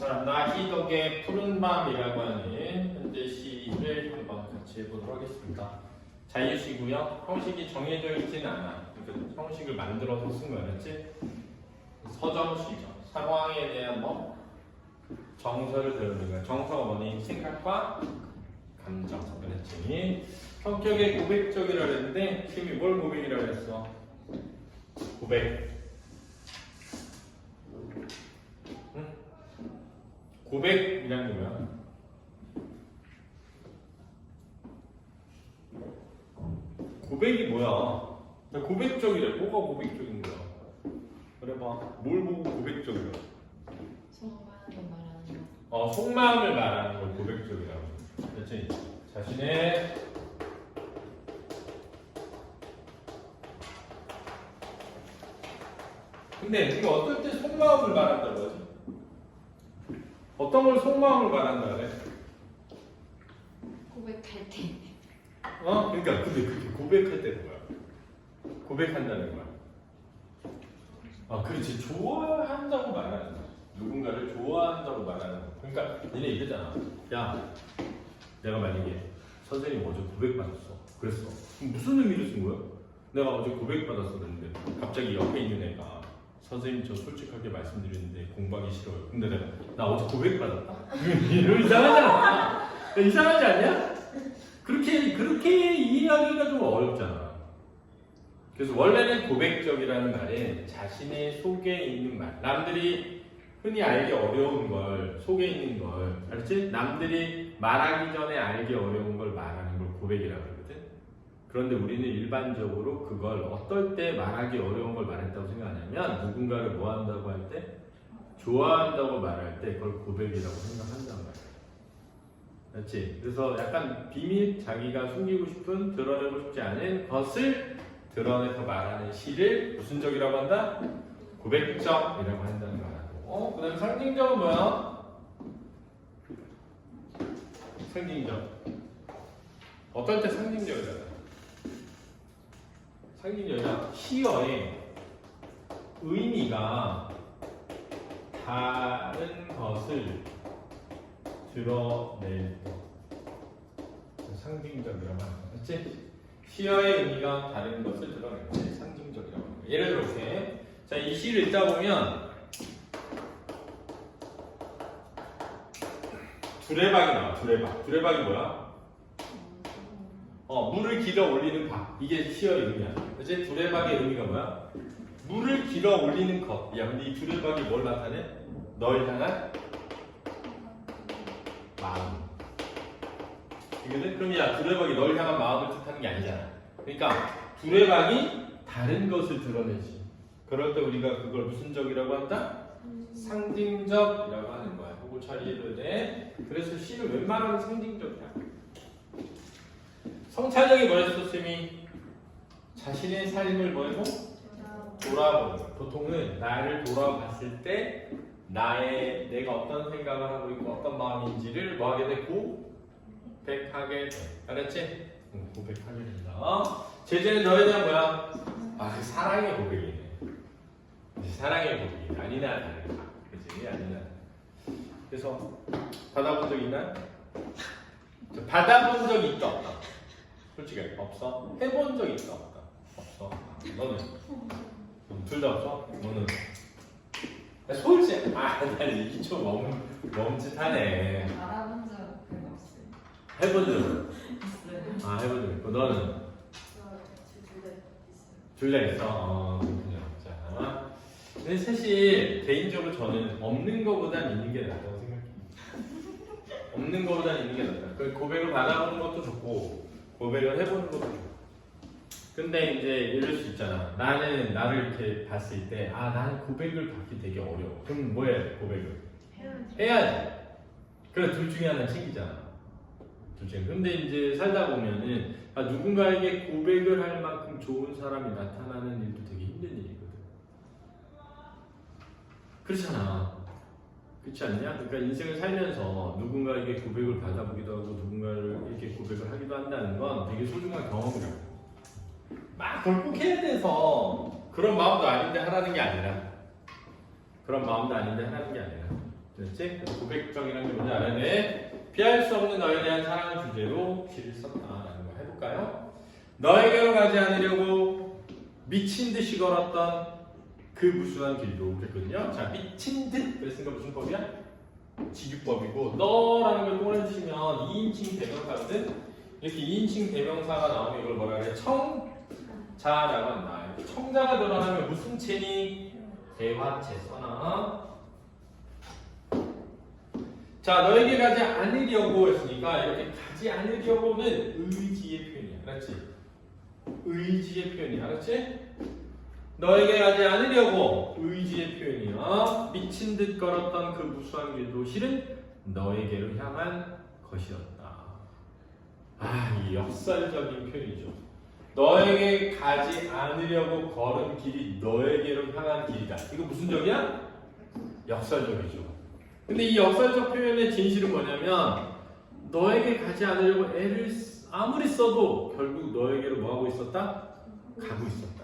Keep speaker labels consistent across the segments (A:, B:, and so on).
A: 나 희덕의 푸른 밤이라고 하는 현재 시를 한번 같이 해보도록 하겠습니다. 자유시고요. 형식이 정해져 있지는 않아. 그러니까 형식을 만들어서 쓴 거야, 그렇지? 서정시죠. 상황에 대한 정서를 드러내는 거야. 정서가 뭐니? 생각과 감정, 그렇지? 성격의 고백적이라고 했는데 지금 뭘 고백이라고 했어? 고백. 응? 고백이라는 게 뭐야? 고백이 뭐야? 고백적이래. 뭐가 고백적인 거야? 그래 봐. 뭘 보고 고백적이야?
B: 속마음을 말하는 거.
A: 속마음을 말하는 걸 고백적이라고. 그렇지? 자신의 근데 이게 어떨 때 속마음을 말한다고 하지? 어떤 걸 속마음을 말한다 그래?
B: 고백할 때.
A: 그러니까 근데 그게 고백할 때는 뭐야? 고백한다는 거야. 그렇지. 좋아한다고 말하는 거야. 누군가를 좋아한다고 말하는 거야. 그러니까 니네 이러잖아. 야, 내가 만약에 선생님 어제 고백받았어. 그랬어. 그럼 무슨 의미를 쓴 거야? 내가 어제 고백받았어 그랬는데 갑자기 옆에 있는 애가 선생님 저 솔직하게 말씀드리는데 공부하기 싫어요. 근데 내가 나 어제 고백받았다. 이거 이상하잖아. 이상하지 않냐? 그렇게 이해하기가 좀 어렵잖아. 그래서 원래는 고백적이라는 말은 자신의 속에 있는 말, 남들이 흔히 알기 어려운 걸, 속에 있는 걸, 알았지? 남들이 말하기 전에 알기 어려운 걸 말하는 걸 고백이라고 그러거든. 그런데 우리는 일반적으로 그걸 어떨 때 말하기 어려운 걸 말했다고 생각하냐면 누군가를 뭐 한다고 할 때? 좋아한다고 말할 때 그걸 고백이라고 생각한단 말이야. 그렇지? 그래서 약간 비밀, 자기가 숨기고 싶은, 드러내고 싶지 않은 것을 드러내서 말하는 시를 무슨 적이라고 한다? 고백적이라고 한다는 말하고. 그 다음에 상징적은 뭐야? 상징적. 어떨 때 상징적이잖아. 상징적이야. 시어의 의미가 다른 것을 드러낼 때 상징적이라고 하는 거 맞지? 시어의 의미가 다른 것을 드러낼 때 상징적이라고 하는 거. 예를 들어 이렇게 자, 이 시를 읽다 보면 두레박이 나와. 두레박이 뭐야? 물을 길어 올리는 박. 이게 시어의 의미야. 그치? 두레박의 의미가 뭐야? 물을 길어 올리는 것. 야, 근데 이 두레박이 뭘 나타내? 널 향한 마음. 이거는 그럼 야 두레박이 널 향한 마음을 뜻하는 게 아니잖아. 그러니까 두레박이 다른 것을 드러내지. 그럴 때 우리가 그걸 무슨 적이라고 한다? 상징적이라고 하는 거야. 그거 잘 이해해야 돼. 그래서 시는 웬만하면 상징적이야. 성찰력이 뭐였어, 쌤이? 자신의 삶을 뭐해고? 돌아보는 거. 보통은 나를 돌아봤을 때 내가 어떤 생각을 하고 있고 어떤 마음인지를 뭐 하게 돼? 고백하게 돼. 알았지? 고백하게 된다. 제재는 너에 대한 뭐야? 그 사랑의 고백이네. 사랑의 고백이네. 아니나 다를까. 그치? 아니나. 그래서 받아본 적 있나? 받아본 적 있다 없다? 솔직히 없어? 해본 적 있다 없다? 없어. 너는? 둘 다 없어? 너는? 솔직히 난 이게 좀 멈칫하네.
B: 알아본 적 별로 없어요.
A: 해본 적?
B: 있어요.
A: 해본 적 있고 너는? 둘 다 있어? 그렇군요. 자, 근데 사실 개인적으로 저는 없는 거보단 있는 게 낫다고 생각해요. 없는 거보단 있는 게 낫다. 고백을 받아보는 것도 좋고 고백을 해보는 것도 좋고. 근데 이제 이럴 수 있잖아. 나는 나를 이렇게 봤을 때 나는 고백을 받기 되게 어려워. 그럼 뭐해? 고백을 해야지. 그래 둘 중에 하나 챙기잖아. 둘 중에. 근데 이제 살다 보면은 누군가에게 고백을 할 만큼 좋은 사람이 나타나는 일도 되게 힘든 일이거든. 그렇잖아. 그렇지 않냐? 그러니까 인생을 살면서 누군가에게 고백을 받아보기도 하고 누군가에게 고백을 하기도 한다는 건 되게 소중한 경험이라고. 막 그걸 꼭 해야 돼서 그런 마음도 아닌데 하라는 게 아니라 됐지? 고백적이라는 게 뭔지 알아야 돼. 피할 수 없는 너에 대한 사랑을 주제로 시를 썼다라는 거 해볼까요? 너에게로 가지 않으려고 미친 듯이 걸었던 그 무수한 길도 그랬거든요. 자, 미친 듯 그랬으니까 무슨 법이야? 직유법이고 너라는 걸 꺼내주시면 2인칭 대명사거든. 이렇게 2인칭 대명사가 나오면 이걸 뭐라 그래? 청자라고 한다. 청자가 드러나면 무슨 체니? 대화체 써나. 자, 너에게 가지 않으려고 했으니까 이렇게 가지 않으려고는 의지의 표현이야. 알았지? 의지의 표현이야. 알았지? 너에게 가지 않으려고 의지의 표현이야. 미친 듯 걸었던 그 무수한 길도 실은 너에게로 향한 것이었다. 아, 이 역설적인 표현이죠. 너에게 가지 않으려고 걸은 길이 너에게로 향한 길이다. 이거 무슨 적이야? 역설적이죠. 근데 이 역설적 표현의 진실은 뭐냐면 너에게 가지 않으려고 애를 아무리 써도 결국 너에게로 뭐하고 있었다? 가고 있었다.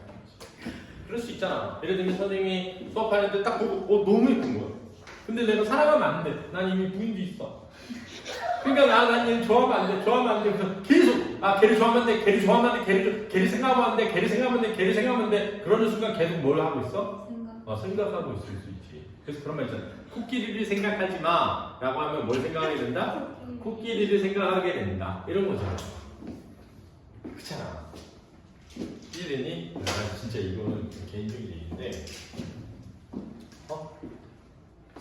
A: 그럴 수 있잖아. 예를 들면 선생님이 수업하는데 딱 보고 너무 예쁜 거야. 근데 내가 사랑하면 안 돼. 난 이미 부인도 있어. 그러니까 난 얘 좋아하면 안 돼. 좋아하면 안 돼. 그래서 계속 걔를 좋아하면 안 돼. 걔를 좋아하면 안 돼. 걔를 생각하면 안 돼. 걔를 생각하면 안 돼. 걔를 생각하면 안 돼. 그러는 순간 계속 뭘 하고 있어? 생각하고 있을 수 있지. 그래서 그런 말 있잖아. 코끼리를 생각하지 마 라고 하면 뭘 생각하게 된다? 코끼리를 생각하게 된다. 이런 거잖아. 그렇잖아. 이랬니? 나 진짜 이거는 개인적인 얘기인데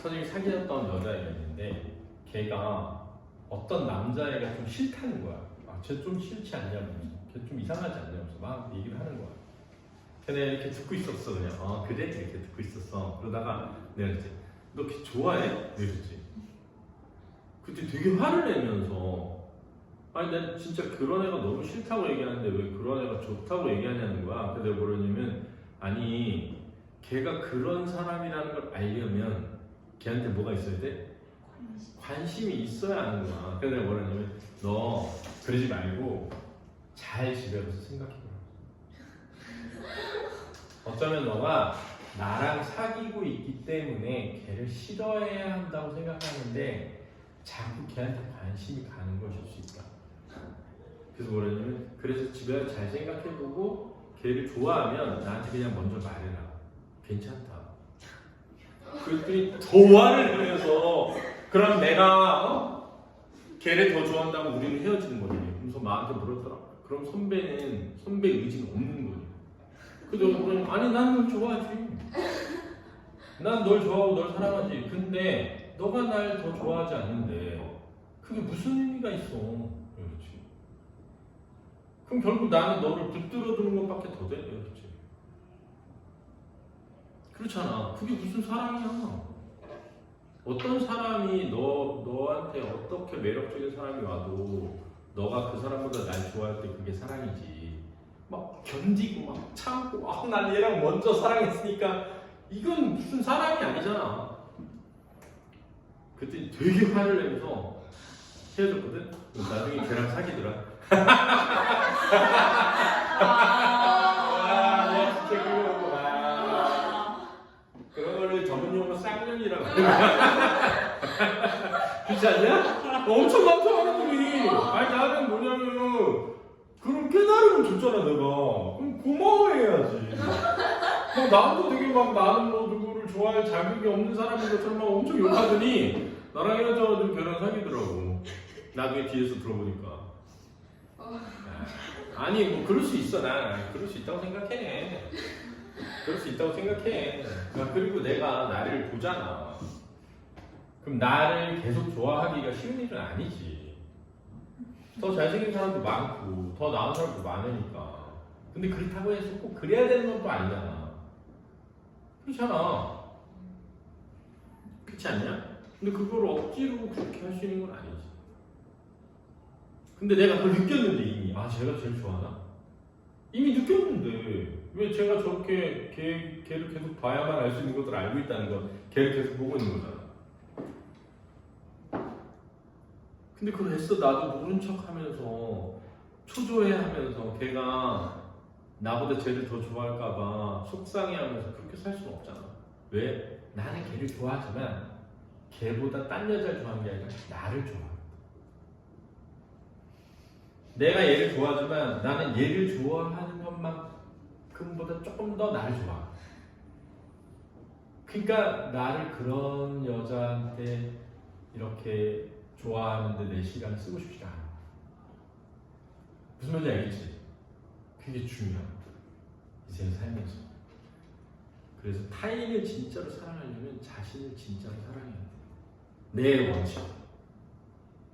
A: 선생님이 사귀었던 여자애가 있는데 걔가 어떤 남자애가 좀 싫다는 거야. 쟤 좀 싫지 않냐면서 걔 좀 이상하지 않냐면서 막 얘기를 하는 거야. 근데 이렇게 듣고 있었어. 그냥 그래? 이렇게 듣고 있었어. 그러다가 내가 이제 너 걔 좋아해? 이랬지. 그때 되게 화를 내면서 아니 난 진짜 그런 애가 너무 싫다고 얘기하는데 왜 그런 애가 좋다고 얘기하냐는 거야. 그래서 내가 뭐라냐면 아니 걔가 그런 사람이라는 걸 알려면 걔한테 뭐가 있어야 돼? 관심이 있어야 하는 거야. 그래서 내가 뭐라냐면 너 그러지 말고 잘 집에 가서 생각해봐. 어쩌면 너가 나랑 사귀고 있기 때문에 걔를 싫어해야 한다고 생각하는데 자꾸 걔한테 관심이 가는 것일 수 있다. 그래서 뭐라냐면 그래서 집에 잘 생각해보고 걔를 좋아하면 나한테 그냥 먼저 말해라. 괜찮다. 그랬더니 더 화를 내면서 그럼 내가 걔를 더 좋아한다고 우리는 헤어지는 거지. 그래서 나한테 물었더라. 그럼 선배는 선배 의지가 없는 거지. 그래서 그러니 아니 난 널 좋아하지. 난 널 좋아하고 널 사랑하지. 근데 너가 날 더 좋아하지 않는데 그게 무슨 의미가 있어. 그렇지. 그럼 결국 나는 너를 붙들어 두는 것밖에 더 돼. 그렇지. 그렇잖아. 그게 무슨 사랑이야. 어떤 사람이 너한테 어떻게 매력적인 사람이 와도 너가 그 사람보다 날 좋아할 때 그게 사랑이지. 막 견디고 막 참고 난 얘랑 먼저 사랑했으니까 이건 무슨 사랑이 아니잖아. 그때 되게 화를 내면서 헤어졌거든. 나중에 걔랑 사귀더라. 내가 진짜 그런 거를 전문용어로 쌍년이라고 그렇지 않냐? 엄청 많잖아 사람들이. 아니 나는 뭐냐면 그런 깨달음을 줬잖아 내가. 그럼 고마워해야지. 막 나도 되게 막 나는 뭐 누구를 좋아할 자격이 없는 사람인 것처럼 막 엄청 욕하더니 나랑 헤어져가지고 걔랑 사귀더라고. 나중에 뒤에서 들어보니까. 아니 뭐 그럴 수 있어. 난 그럴 수 있다고 생각해. 그럴 수 있다고 생각해. 그리고 내가 나를 보잖아. 그럼 나를 계속 좋아하기가 쉬운 일은 아니지. 더 잘생긴 사람도 많고 더 나은 사람도 많으니까. 근데 그렇다고 해서 꼭 그래야 되는 건 또 아니잖아. 그렇잖아. 그렇지 않냐? 근데 그걸 억지로 그렇게 할 수 있는 건 아니지. 근데 내가 그걸 느꼈는데 이미 제가 제일 좋아하나? 이미 느꼈는데 왜 제가 저렇게 걔를 계속 봐야만 알 수 있는 것들을 알고 있다는 건 걔를 계속 보고 있는 거잖아. 근데 그걸 애써 나도 모른 척 하면서 초조해 하면서 걔가 나보다 쟤를 더 좋아할까봐 속상해 하면서 그렇게 살 수는 없잖아. 왜? 나는 걔를 좋아하지만 걔보다 딴 여자를 좋아하는 게 아니라 나를 좋아. 내가 얘를 좋아하지만 나는 얘를 좋아하는 것만큼보다 조금 더 나를 좋아. 그러니까 나를 그런 여자한테 이렇게 좋아하는데 내 시간을 쓰고 싶지 않아. 무슨 말인지 알겠지? 그게 중요한 거야. 이제 살면서. 그래서 타인을 진짜로 사랑하려면 자신을 진짜로 사랑해야 돼. 내 원칙.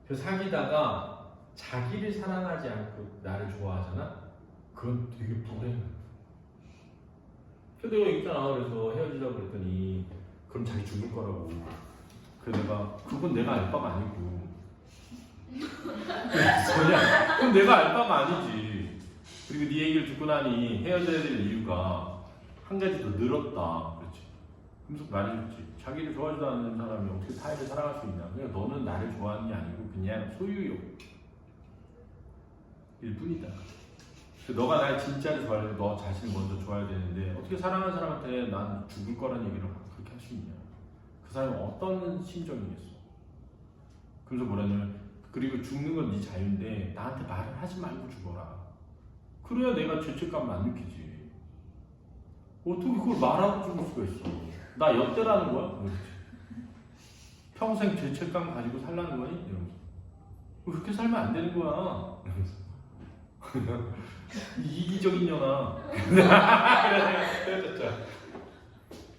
A: 그래서 사귀다가 자기를 사랑하지 않고 나를 좋아하잖아? 그건 되게 불행해. 그래서 내가 있잖아. 그래서 헤어지자고 그랬더니 그럼 자기 죽을 거라고. 그래서 내가 그건 내가 알 바가 아니고 전혀 그건 내가 알 바가 아니지. 그리고 네 얘기를 듣고 나니 헤어져야 될 이유가 한 가지 더 늘었다. 그렇지. 그래서 말해줬지. 자기를 좋아하지도 않는 사람이 어떻게 타인을 사랑할 수 있냐. 그냥 너는 나를 좋아하는 게 아니고 그냥 소유욕 일 뿐이다. 너가 날 진짜로 좋아하려면 너 자신을 먼저 좋아해야 되는데 어떻게 사랑하는 사람한테 난 죽을 거라는 얘기를 그렇게 할 수 있냐. 그 사람이 어떤 심정이겠어. 그래서 뭐라냐면 그리고 죽는 건 네 자유인데 나한테 말을 하지 말고 죽어라. 그래야 내가 죄책감을 안 느끼지. 어떻게 그걸 말하고 죽을 수가 있어. 나 엿대라는 거야? 그렇지. 평생 죄책감 가지고 살라는 거니? 이러면서 그렇게 살면 안 되는 거야. 이러면서 이기적인 년아. 그랬었죠.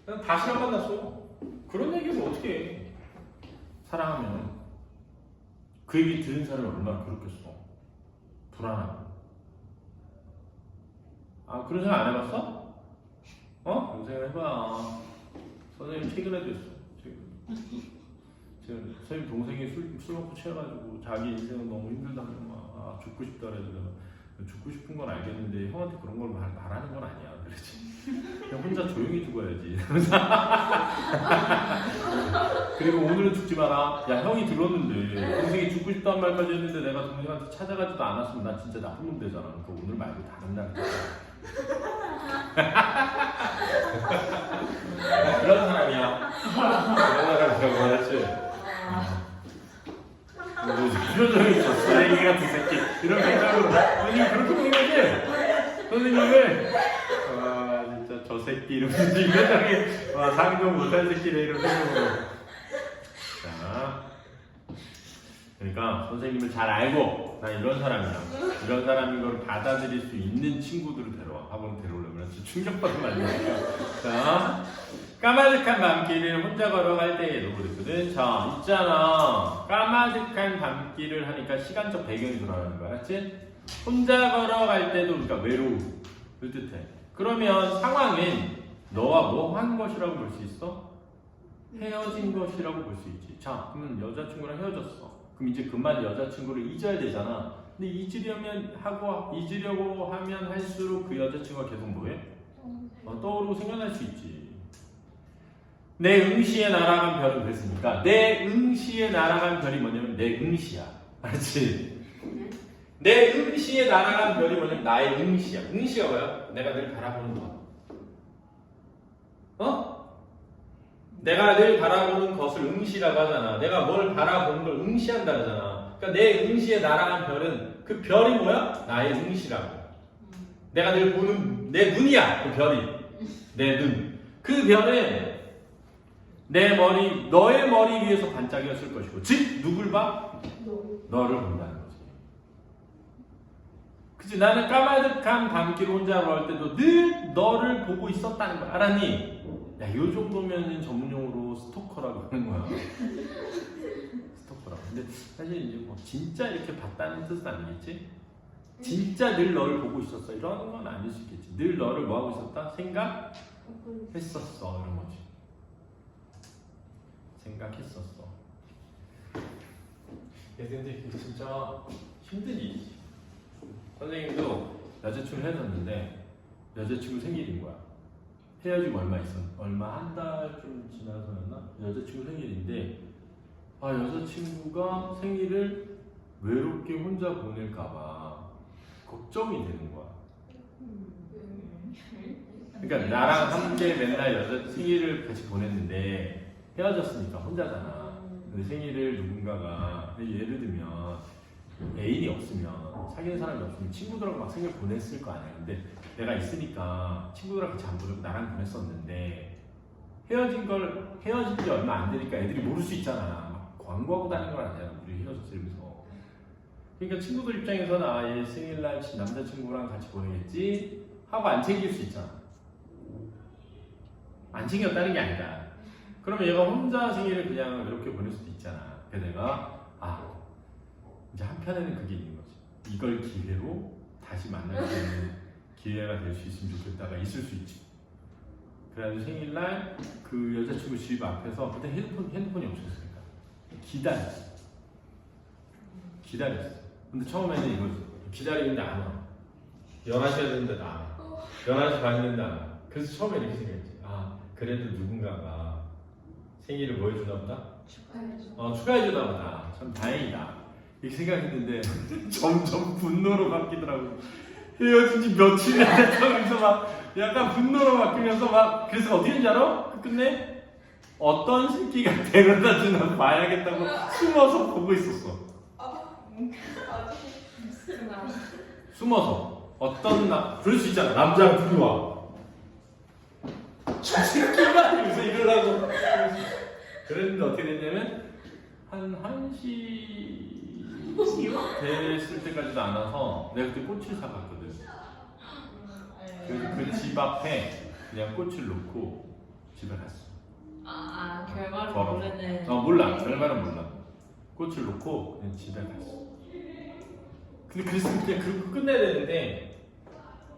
A: 난 다시 안 만났어. 그런 얘기를 어떻게 해. 사랑하면. 그 얘기 들은 사람이 얼마나 그렇겠어. 불안하고. 아, 그런 생각 안 해봤어? 어? 그런 생각 해봐. 선생님 최근에도 했어. 지금 선생님 동생이 술 먹고 취해가지고 자기 인생은 너무 힘들다고 막 죽고 싶다 그래서 죽고 싶은 건 알겠는데 형한테 그런 걸 말하는 건 아니야. 그랬지. 그냥 혼자 조용히 죽어야지. 그리고 오늘은 죽지 마라. 야 형이 들었는데 동생이 죽고 싶다는 말까지 했는데 내가 동생한테 찾아가지도 않았으면 나 진짜 나쁜 놈 되잖아. 그러니까 오늘 말고 다른 날. 그런 사람이야. 그런 사람이라고 말했지. 표정이 있어. 쓰레기 같은 새끼. 이런 생각으로. 선생님 그렇게 보는 거지? 선생님을 진짜 저 새끼 이러면서 이 표정이 상도 못할 새끼래 이런 생각으로. 자, 그러니까 선생님을 잘 알고 나 이런 사람이야. 이런 사람인 걸 받아들일 수 있는 친구들을 데려와. 학원 데려오려면 진짜 충격받으면 안 되니까. 자, 까마득한 밤길을 혼자 걸어갈 때에도 그랬거든. 자, 있잖아. 까마득한 밤길을 하니까 시간적 배경이 돌아가는 거야. 알았지? 혼자 걸어갈 때도 그러니까 외로움을 뜻해. 그러면 상황은 너와 뭐 한 것이라고 볼 수 있어? 헤어진 것이라고 볼 수 있지. 자, 그러면 여자친구랑 헤어졌어. 그럼 이제 그만 여자친구를 잊어야 되잖아. 근데 잊으려고 하면 할수록 그 여자친구가 계속 뭐해? 떠오르고 생각날 수 있지. 내 응시에 날아간 별은 그랬으니까 내 응시에 날아간 별이 뭐냐면 내 응시야. 알지? 내 응시에 날아간 별이 뭐냐면 나의 응시야. 응시가 뭐야? 내가 늘 바라보는 것. 내가 늘 바라보는 것을 응시라고 하잖아. 내가 뭘 바라보는 걸 응시한다 그러잖아. 그러니까 내 응시에 날아간 별은 그 별이 뭐야? 나의 응시라고. 내가 늘 보는 내 눈이야. 그 별이. 내 눈. 그 별은 내 머리, 너의 머리 위에서 반짝이었을 것이고, 즉 누굴 봐? 너를 본다는 거지. 그치? 나는 까마득한 밤길 혼자 걸을 때도 늘 너를 보고 있었다는 거 알았니? 야, 요 정도면 전문용어로 스토커라고 하는 거야. 스토커라고. 근데 사실 이제 뭐 진짜 이렇게 봤다는 뜻은 아니겠지? 진짜 늘 너를 보고 있었어. 이런 건 아닐 수 있겠지. 늘 너를 뭐 하고 있었다? 생각했었어. 이런 거지. 생각했었어. 근데 진짜 힘들지. 선생님도 여자친구 헤어졌는데 여자친구 생일인 거야. 헤어지고 얼마 한 달 좀 지나서였나? 여자친구 생일인데 여자친구가 생일을 외롭게 혼자 보낼까봐 걱정이 되는 거야. 그러니까 나랑 함께 맨날 생일을 같이 보냈는데 헤어졌으니까 혼자잖아. 근데 생일을 누군가가 예를 들면 애인이 없으면 사귀는 사람이 없으면 친구들하고 막 생일 보냈을 거 아니야. 근데 내가 있으니까 친구들하고 같이 안 보내고 나랑 보냈었는데 헤어진 지 얼마 안 되니까 애들이 모를 수 있잖아. 막 광고하고 다니는 건 아니야. 우리 헤어졌어 이러면서. 그러니까 친구들 입장에서는 얘 생일날 남자친구랑 같이 보내겠지 하고 안 챙길 수 있잖아. 안 챙겼다는 게 아니다. 그러면 얘가 혼자 생일을 그냥 이렇게 보낼 수도 있잖아. 그래서 내가 이제 한편에는 그게 있는 거지. 이걸 기회로 다시 만날 수 있는 기회가 될 수 있으면 좋겠다가 있을 수 있지. 그래가지고 생일날 그 여자친구 집 앞에서 그때 핸드폰이 없었으니까 기다렸어. 근데 처음에는 이거지. 기다리는데 안 와. 11시가 됐는데도 안 와. 11시 반 됐는데 안 와. 그래서 처음에 이렇게 생각했지. 그래도 누군가가 생일을 뭐 해주나 보다? 축하해주나 보다. 참 다행이다. 이렇게 생각했는데 점점 분노로 바뀌더라고. 헤어진 지 며칠이 안 됐다면서 막 약간 분노로 바뀌면서 막 그래서 어떻게 했는지 알아? 끝내 어떤 새끼가 데려다 주나 봐야겠다고 숨어서 보고 있었어. 숨어서 그럴 수 있잖아. 남자랑 둘이 와. 저 새끼가 이러면서 이러려고. 그랬는데 어떻게 됐냐면 한 1시 됐을 때까지도 안 와서 내가 그때 꽃을 사갔거든. 그래서 그 집 앞에 그냥 꽃을 놓고 집에 갔어.
B: 결과를 모르는.
A: 몰라. 결과는 몰라. 꽃을 놓고 그냥 집에 갔어. 근데 그랬을 때 그렇게 끝내야 되는데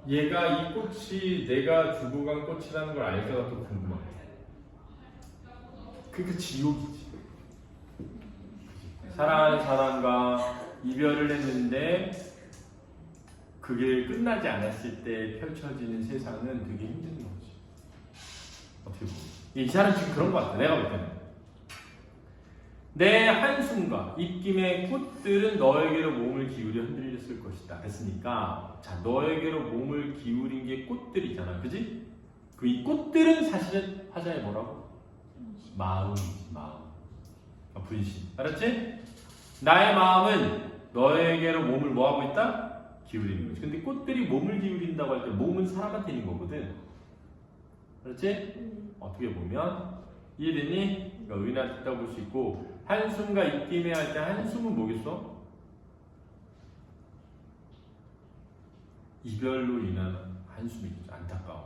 A: 얘가 이 꽃이 내가 주고 간 꽃이라는 걸 알까가 또 궁금해. 그게 지옥이지. 사랑하는 사람과 이별을 했는데 그게 끝나지 않았을 때 펼쳐지는 세상은 되게 힘든 거지. 어떻게 보면 이 사람 지금 그런 거 같아. 내가 볼 때는 내 한숨과 입김의 꽃들은 너에게로 몸을 기울여 흔들렸을 것이다 했으니까, 자, 너에게로 몸을 기울인 게 꽃들이잖아, 그지? 그 이 꽃들은 사실은 화자에 뭐라고? 마음이지, 마음. 분신. 알았지? 나의 마음은 너에게로 몸을 뭐하고 있다? 기울이는 거지. 근데 꽃들이 몸을 기울인다고 할 때 몸은 사람한테 있는 거거든. 그렇지? 어떻게 보면 이해됐니? 그러니까 의인한테 있다고 볼 수 있고, 한숨과 입김에 할 때 한숨은 뭐겠어? 이별로 인한 한숨이겠죠. 안타까움,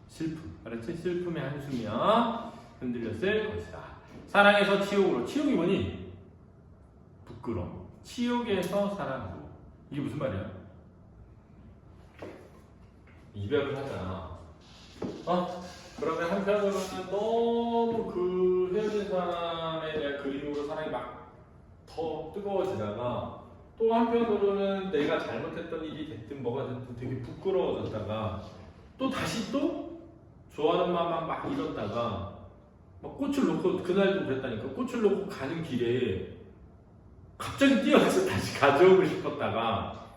A: 슬픔. 알았지? 슬픔의 한숨이야. 흔들렸을 것이다. 사랑에서 치욕으로. 치욕이 뭐니? 부끄러움. 치욕에서 사랑으로. 이게 무슨 말이야? 이별을 하잖아. 그러면 한편으로는 너무 그 헤어진 사람에 대한 그리움으로 사랑이 막 더 뜨거워지다가, 또 한편으로는 내가 잘못했던 일이 됐든 뭐가 됐든 되게 부끄러워졌다가, 또 다시 또 좋아하는 마음만 막 잃었다가 막 꽃을 놓고, 그날도 그랬다니까. 꽃을 놓고 가는 길에 갑자기 뛰어가서 다시 가져오고 싶었다가,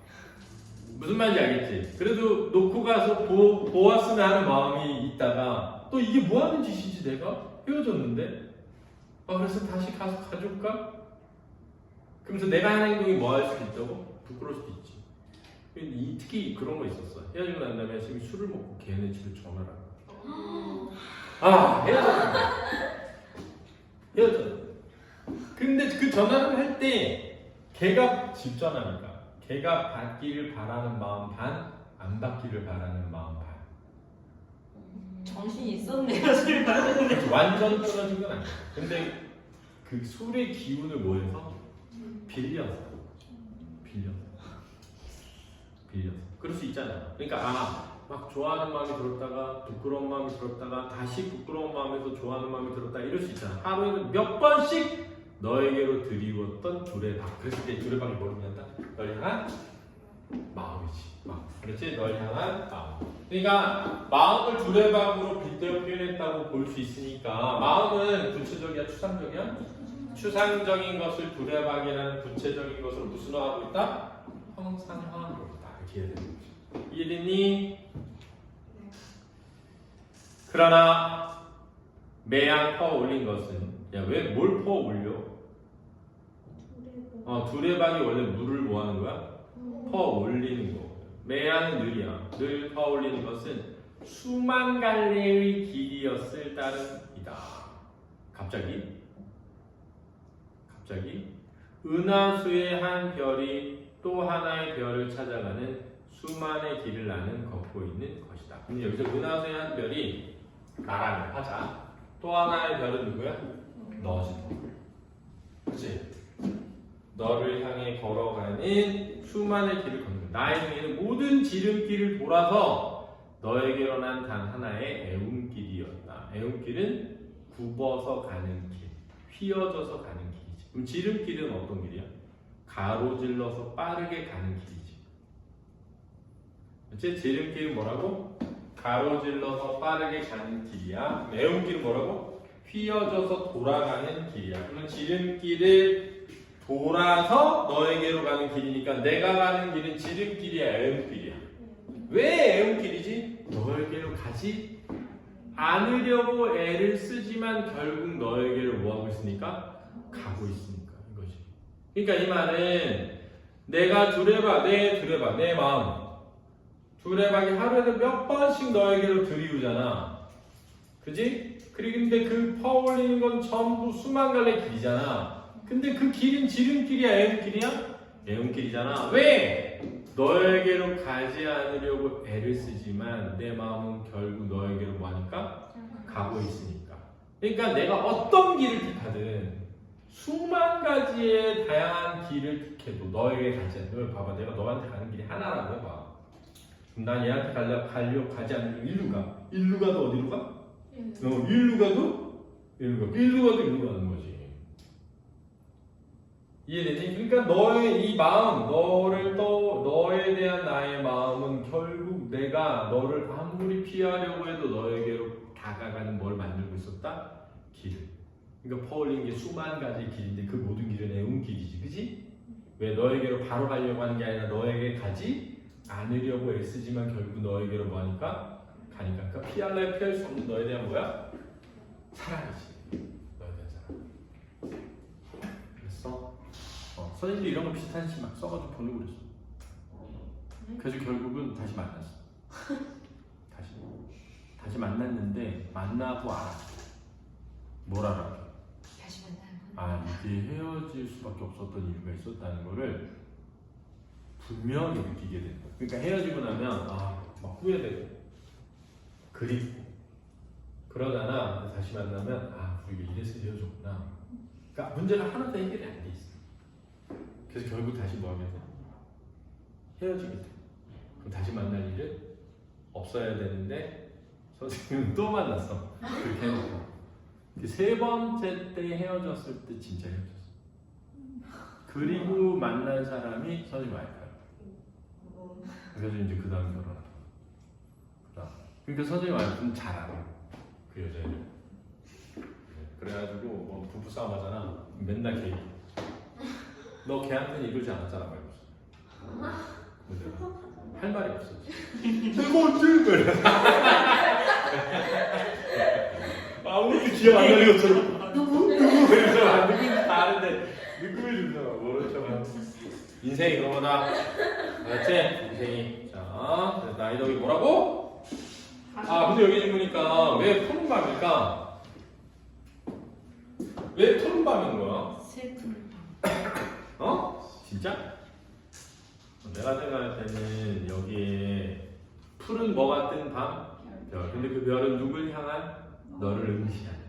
A: 무슨 말인지 알겠지? 그래도 놓고 가서 보았으면 하는 마음이 있다가, 또 이게 뭐 하는 짓이지 내가? 헤어졌는데? 그래서 다시 가서 가져올까? 그러면서 내가 하는 행동이 뭐 할 수도 있다고? 부끄러울 수도 있지. 특히 그런 거 있었어. 헤어지고 난 다음에 지금 술을 먹고 걔네 집에 전화를 하는 거야. 헤어졌어. 근데 그 전화를 할 때 걔가 집 전화니까 걔가 받기를 바라는 마음 반, 안 받기를 바라는 마음 반.
B: 정신이 있었네요, 술 마시는데.
A: 완전 떨어진 건 아니야. 근데 그 술의 기운을 뭐해서? 빌려서. 그럴 수 있잖아. 그러니까 막 좋아하는 마음이 들었다가 부끄러운 마음이 들었다가 다시 부끄러운 마음에서 좋아하는 마음이 들었다, 이럴 수 있잖아. 하루에는 몇 번씩 너에게로 드리웠던 두레박. 그랬을 때 두레박이 뭘 의미한다? 널 향한 마음이지. 그렇지? 널 향한 마음. 그러니까 마음을 두레박으로 빗대어 표현했다고 볼 수 있으니까, 마음은 구체적이야, 추상적이야? 추상적인 것을 두레박이라는 구체적인 것으로 무슨화하고 있다? 형상화하고 있다. 이렇게 해야 되는 거지. 이해됐니? 그러나 매양 퍼 올린 것은 야 왜 뭘 퍼 올려? 두레박이 원래 물을 뭐 하는 거야? 퍼 올리는 거. 매양은 늘이야. 늘 퍼 올리는 것은 수만 갈래의 길이었을 따름이다. 갑자기 은하수의 한 별이 또 하나의 별을 찾아가는 수만의 길을 나는 걷고 있는 것이다. 그럼 여기서 은하수의 한 별이 나라는 하자. 또 하나의 별은 누구야? 너지. 그치? 너를 향해 걸어가는 수만의 길을 걷는 거야. 나의 중에는 모든 지름길을 돌아서 너에게로 난 단 하나의 애움길이었다. 애움길은 굽어서 가는 길, 휘어져서 가는 길이지. 그럼 지름길은 어떤 길이야? 가로질러서 빠르게 가는 길이지. 그치? 지름길은 뭐라고? 가로질러서 빠르게 가는 길이야. 애움길은 뭐라고? 휘어져서 돌아가는 길이야. 그러면 지름길을 돌아서 너에게로 가는 길이니까 내가 가는 길은 지름길이야, 애움길이야. 왜 애움길이지? 너에게로 가지 않으려고 애를 쓰지만 결국 너에게로 뭐하고 있으니까? 가고 있으니까 이거지. 그러니까 이 말은 내가 내 마음 두레박이 하루에도 몇 번씩 너에게로 들이우잖아. 그지? 근데 그 퍼올리는 건 전부 수만 갈래 길이잖아. 근데 그 길은 지름길이야, 애움길이야? 애움길이잖아. 왜? 너에게로 가지 않으려고 애를 쓰지만 내 마음은 결국 너에게로 뭐하니까? 가고 있으니까. 그러니까 내가 어떤 길을 택하든 수만 가지의 다양한 길을 택해도 너에게 가지 않으면 봐봐. 내가 너한테 가는 길이 하나라고 해봐. 그럼 난 얘한테 가려고 가지 않으면 일루 가. 일루 가도 어디로 가? 일루 가도 일루 가는 거지. 이해되지? 그러니까 너의 이 마음, 너에 대한 나의 마음은 결국 내가 너를 아무리 피하려고 해도 너에게로 다가가는 뭘 만들고 있었다? 길을. 그러니까 퍼올린 게 수만 가지 길인데 그 모든 길은 애움길이지, 그지? 왜 너에게로 바로 가려고 하는 게 아니라 너에게 가지 않으려고 애쓰지만 결국 너에게로 뭐하니까? 가니까. 그러니까 피할 수 없는 너에 대한 뭐야? 사랑이지. 너에 대한 사랑. 그랬어? 선생님도 이런 거 비슷한 시 막 써가지고 보내고 그랬어. 그래서 결국은 다시 만났어. 다시 만났는데 만나고 알았어. 뭘 알았어?
B: 다시 만나면
A: 이게 헤어질 수밖에 없었던 이유가 있었다는 거를 분명히 느끼게 된 거야. 그러니까 헤어지고 나면 막 후회되고 그립고 그러다가 다시 만나면 우리가 이래서 헤어졌구나. 그러니까 문제가 하나도 해결이 안 돼 있어. 그래서 결국 다시 뭐 하게 돼? 헤어지게 돼. 그럼 다시 만날 일은 없어야 되는데 선생님은 또 만났어. 그렇게 해놓고 세 번째 때 헤어졌을 때 진짜 헤어졌어. 그리고 만난 사람이 선생님 와이프야. 그래서 이제 그 다음 결혼하고. 그러니까 선생님 와이프는 잘 알아. 그 여자애를. 그래가지고 뭐 부부싸움 하잖아. 맨날 걔 너 걔한테는 이러지 않았잖아 말이었어. 근데 할 말이 없어. 세 번째 아무것도 기억 안 나는 것처럼 누구 이러면서 누군지 다 아는데 누구를 준다고 모른 척하고. 인생이 그런 거다. 알았지? 인생이. 자, 나이 덕이 뭐라고? 근데 여기 지금 보니까 왜 푸른 밤일까? 왜 푸른 밤인 거야?
B: 슬픈
A: 진짜? 내가 생각할 때는 여기에 푸른 뭐가 뜬 밤? 별. 근데 그 별은 누굴 향한? 너를 응시하는.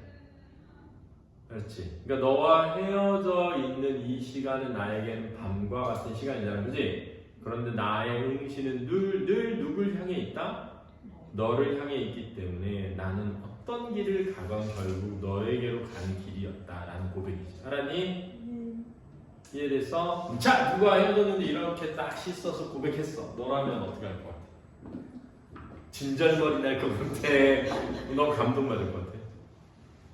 A: 그렇지. 그러니까 너와 헤어져 있는 이 시간은 나에게는 밤과 같은 시간이잖아, 그렇지? 그런데 나의 응시는 늘 누굴 향해 있다? 너를 향해 있기 때문에 나는 어떤 길을 가건 결국 너에게로 가는 길이었다라는 고백이지. 알았니? 이해됐어? 자, 누가 헤어졌는데 이렇게 딱 씻어서 고백했어. 너라면 어떻게 할 것 같아? 진절머리 날 것 같아? 너 감동받을 것 같아?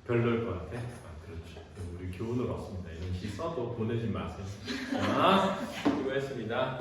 A: 별로일 것 같아? 그렇죠. 우리 교훈을 얻습니다. 이런 시 써도 보내지 마세요. 자, 수고했습니다.